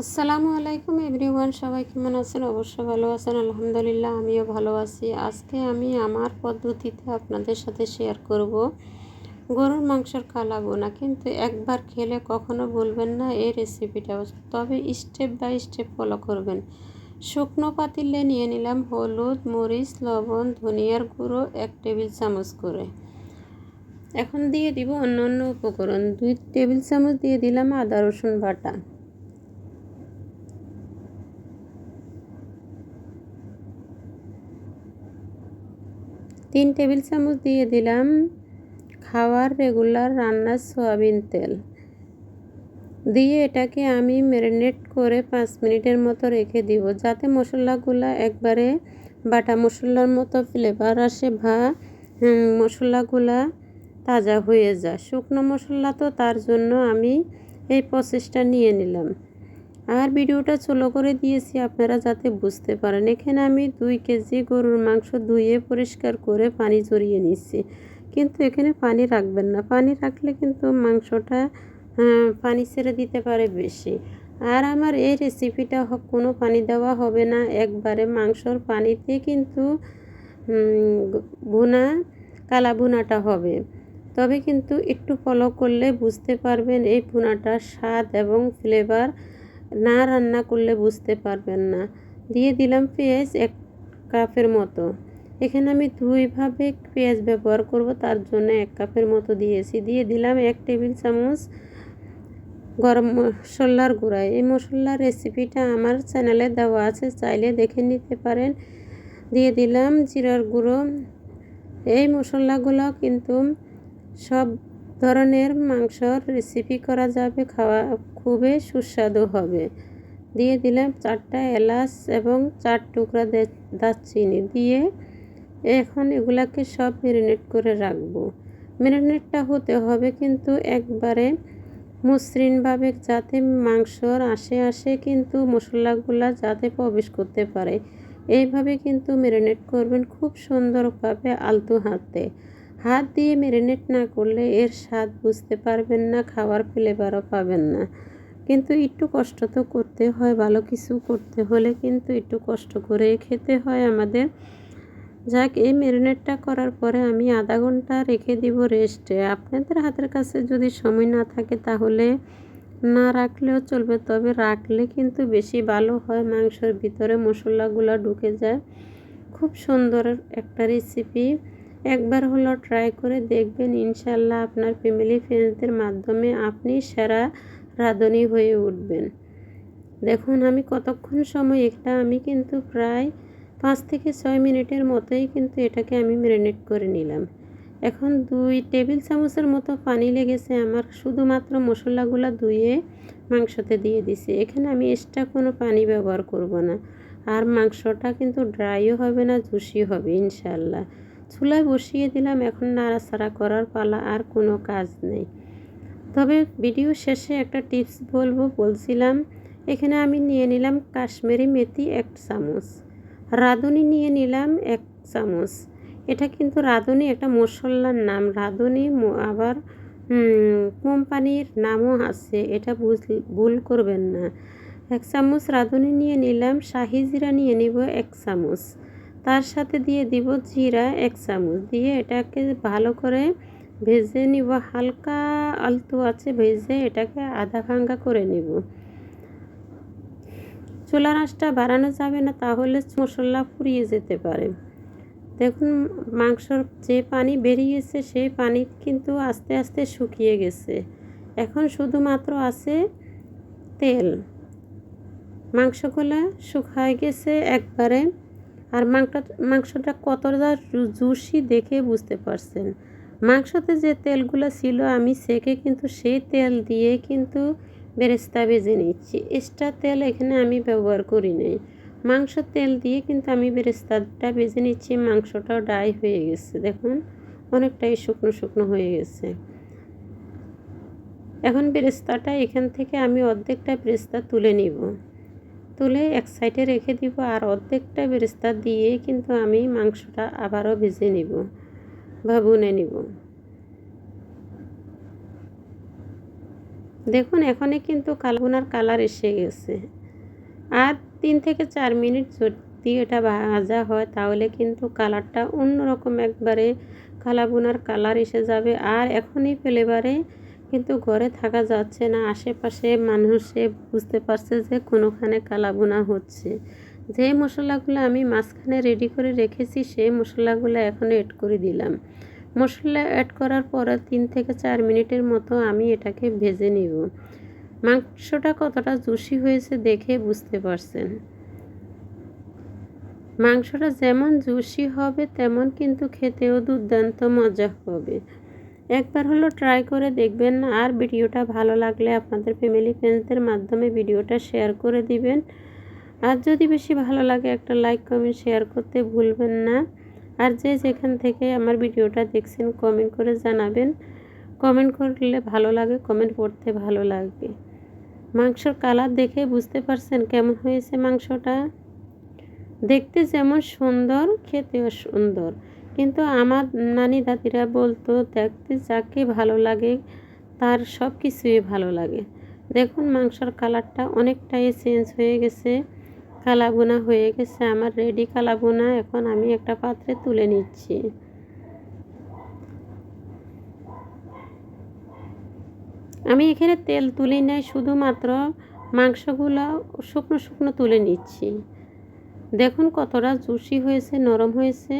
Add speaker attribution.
Speaker 1: আসসালামু আলাইকুম এভরিওয়ান, সবাই কেমন আছেন? অবশ্যই ভালো আছেন। আলহামদুলিল্লাহ, আমিও ভালো আছি। আজকে আমি আমার পদ্ধতিতে আপনাদের সাথে শেয়ার করব গরুর মাংসের কালা বোনা। কিন্তু একবার খেলে কখনো বলবেন না এই রেসিপিটা, তবে স্টেপ বাই স্টেপ ফলো করবেন। শুকনো পাতিলে নিয়ে নিলাম হলুদ, মরিচ, লবণ, ধনিয়ার গুঁড়ো 1 টেবিল চামচ করে। এখন দিয়ে দিব অন্য অন্য উপকরণ। 2 টেবিল চামচ দিয়ে দিলাম আদা রসুন বাটা, 3 টেবিল চামচ দিয়ে দিলাম খাওয়ার রেগুলার রান্নার সয়াবিন তেল দিয়ে এটাকে আমি ম্যারিনেট করে 5 মিনিটের মতো রেখে দিব, যাতে মশলাগুলো একবারে বাটা মশলার মতো ফ্লেভার আসে বা মশলাগুলা তাজা হয়ে যায়। শুকনো মশলা তো, তার জন্য আমি এই প্রসেসটা নিয়ে নিলাম। আর ভিডিওটা ছোটো করে দিয়েছি আপনারা যাতে বুঝতে পারেন। এখানে আমি 2 কেজি গরুর মাংস ধুয়ে পরিষ্কার করে পানি ঝরিয়ে নিচ্ছি, কিন্তু এখানে পানি রাখবেন না। পানি রাখলে কিন্তু মাংসটা পানি ছেড়ে দিতে পারে বেশি। আর আমার এই রেসিপিটা কোনো পানি দেওয়া হবে না, একবারে মাংসর পানিতে কিন্তু ভুনা কালা ভুনাটা হবে। তবে কিন্তু একটু ফলো করলে বুঝতে পারবেন এই ভুনাটার স্বাদ এবং ফ্লেভার, না রান্না করলে বুঝতে পারবেন না। দিয়ে দিলাম পেঁয়াজ 1 কাপের মতো। এখানে আমি 2 ভাবে পেঁয়াজ ব্যবহার করব, তার জন্য 1 কাপের মতো দিয়েছি। দিয়ে দিলাম 1 টেবিল চামচ গরম মশলার গুঁড়া। এই মশলার রেসিপিটা আমার চ্যানেলে দেওয়া আছে, চাইলে দেখে নিতে পারেন। দিয়ে দিলাম জিরার গুঁড়ো। এই মশলাগুলো কিন্তু সব ধরনের মাংসর রেসিপি করা যাবে, খাওয়া খুবই সুস্বাদু হবে। দিয়ে দিলাম 4টা এলাচ এবং 4 টুকরা দারচিনি দিয়ে এখন এগুলাকে সব ম্যারিনেট করে রাখবো। ম্যারিনেটটা হতে হবে কিন্তু একবারে মসৃণভাবে, যাতে মাংসর আশে কিন্তু মশলাগুলা যাতে প্রবেশ করতে পারে। এইভাবে কিন্তু ম্যারিনেট করবেন খুব সুন্দরভাবে, আলতো হাতে। হাত দিয়ে ম্যারিনেট না করলে এর স্বাদ বুঝতে পারবেন না, খাওয়ার ফ্লেভারও পাবেন না। কিন্তু একটু কষ্ট তো করতে হয়, ভালো কিছু করতে হলে কিন্তু একটু কষ্ট করে খেতে হয় আমাদের। যাক, এই ম্যারিনেটটা করার পরে আমি আধা ঘন্টা রেখে দিব রেস্টে। আপনাদের হাতের কাছে যদি সময় না থাকে তাহলে না রাখলেও চলবে, তবে রাখলে কিন্তু বেশি ভালো হয়, মাংসের ভিতরে মশলাগুলো ঢুকে যায়। খুব সুন্দর একটা রেসিপি, একবার হলো ট্রাই করে দেখবেন। ইনশাল্লাহ আপনার ফ্যামিলি ফ্রেন্ডসদের মাধ্যমে আপনি সেরা রাঁধুনি হয়ে উঠবেন। দেখুন আমি কতক্ষণ সময়, এটা আমি কিন্তু প্রায় 5 থেকে 6 মিনিটের মতোই কিন্তু এটাকে আমি ম্যারিনেট করে নিলাম। এখন 2 টেবিল চামচের মতো পানি লেগেছে আমার, শুধুমাত্র মশলাগুলো ধুয়ে মাংসতে দিয়ে দিছি। এখানে আমি এক্সট্রা কোনো পানি ব্যবহার করব না। আর মাংসটা কিন্তু ড্রাইও হবে না, জুসি হবে ইনশাল্লাহ। চুলায় বসিয়ে দিলাম, এখন নাড়াচাড়া করার পালা, আর কোনো কাজ নেই। তবে ভিডিও শেষে একটা টিপস বলছিলাম। এখানে আমি নিয়ে নিলাম কাশ্মীরি মেথি 1 চামচ, রাঁধুনি নিয়ে নিলাম 1 চামচ। এটা কিন্তু রাঁধুনি একটা মশলার নাম, রাঁধুনি আবার কোম্পানির নামও আছে, এটা ভুল করবেন না। 1 চামচ রাঁধুনি নিয়ে নিলাম। শাহি জিরা নিয়ে নিব 1 চামচ, তার সাথে দিয়ে দিব জিরা 1 চামচ। দিয়ে এটাকে ভালো করে ভেজে নিব, হালকা আলতো আছে ভেজে এটাকে আধা ভাঙ্গা করে নিব। চুলার আঁচটা বাড়ানো যাবে না, তাহলে মশলা পুড়িয়ে যেতে পারে। দেখুন মাংসর যে পানি বেরিয়েছে সেই পানি কিন্তু আস্তে আস্তে শুকিয়ে গেছে। এখন শুধুমাত্র আছে তেল। মাংসগুলো শুকায় গেছে একবারে। আর মাংসটা কতটা জুসি দেখে বুঝতে পারছেন। মাংসতে যে তেলগুলো ছিল আমি সেকে কিন্তু সেই তেল দিয়ে কিন্তু বেরেস্তা ভেজে নিচ্ছি। এক্সট্রা তেল এখানে আমি ব্যবহার করি নাই। মাংসর তেল দিয়ে কিন্তু আমি বেরেস্তাটা ভেজে নিচ্ছি। মাংসটাও ড্রাই হয়ে গেছে, দেখুন অনেকটাই শুকনো শুকনো হয়ে গেছে। এখন বেরেস্তাটা এখান থেকে আমি অর্ধেকটা বেরেস্তা তুলে নিব, তুলে এক সাইডে রেখে দিব। আর অর্ধেকটা বেরেস্তা দিয়ে কিন্তু আমি মাংসটা আবারও ভেজে নিব বা ভুনে নিব। দেখুন এখনই কিন্তু কালাভুনার কালার এসে গেছে। আর 3 থেকে 4 মিনিট যদি এটা ভাজা হয় তাহলে কিন্তু কালারটা অন্যরকম একবারে কালাভুনার কালার এসে যাবে। আর এখনই ফ্লেভারে কিন্তু ঘরে থাকা যাচ্ছে না, আশেপাশে মানুষে বুঝতে পারছে যে কোনোখানে কালাভুনা হচ্ছে। যে মশলাগুলো আমি মাঝখানে রেডি করে রেখেছি সেই মশলাগুলো এখন অ্যাড করে দিলাম। মশলা অ্যাড করার পরে 3 থেকে 4 মিনিটের মতো আমি এটাকে ভেজে নিব। মাংসটা কতটা জুসি হয়েছে দেখে বুঝতে পারছেন। মাংসটা যেমন জুসি হবে তেমন কিন্তু খেতেও দুর্দান্ত মজা হবে। একবার হলো ট্রাই করে দেখবেন। আর ভিডিওটা ভালো লাগলে আপনাদের ফ্যামিলি ফ্রেন্ডসদের মাধ্যমে ভিডিওটা শেয়ার করে দিবেন। আর যদি বেশি ভালো লাগে একটা লাইক কমেন্ট শেয়ার করতে ভুলবেন না। আর যে যেখান থেকে আমার ভিডিওটা দেখছেন কমেন্ট করে জানাবেন। কমেন্ট করলে ভালো লাগে, কমেন্ট পড়তে ভালো লাগবে। মাংসর কালার দেখে বুঝতে পারছেন কেমন হয়েছে মাংসটা। দেখতে যেমন সুন্দর খেতেও সুন্দর। কিন্তু আমার নানি দাদিরা বলতো দেখতে যাকে ভালো লাগে তার সব কিছুই ভালো লাগে। দেখুন মাংসর কালারটা অনেকটাই চেঞ্জ হয়ে গেছে, কালাভুনা হয়ে গেছে আমার রেডি কালাভুনা। এখন আমি একটা পাত্রে তুলে নিচ্ছি। আমি এখানে তেল তুলি নাই, শুধুমাত্র মাংসগুলো শুকনো শুকনো তুলে নিচ্ছি। দেখুন কতটা জুসি হয়েছে, নরম হয়েছে।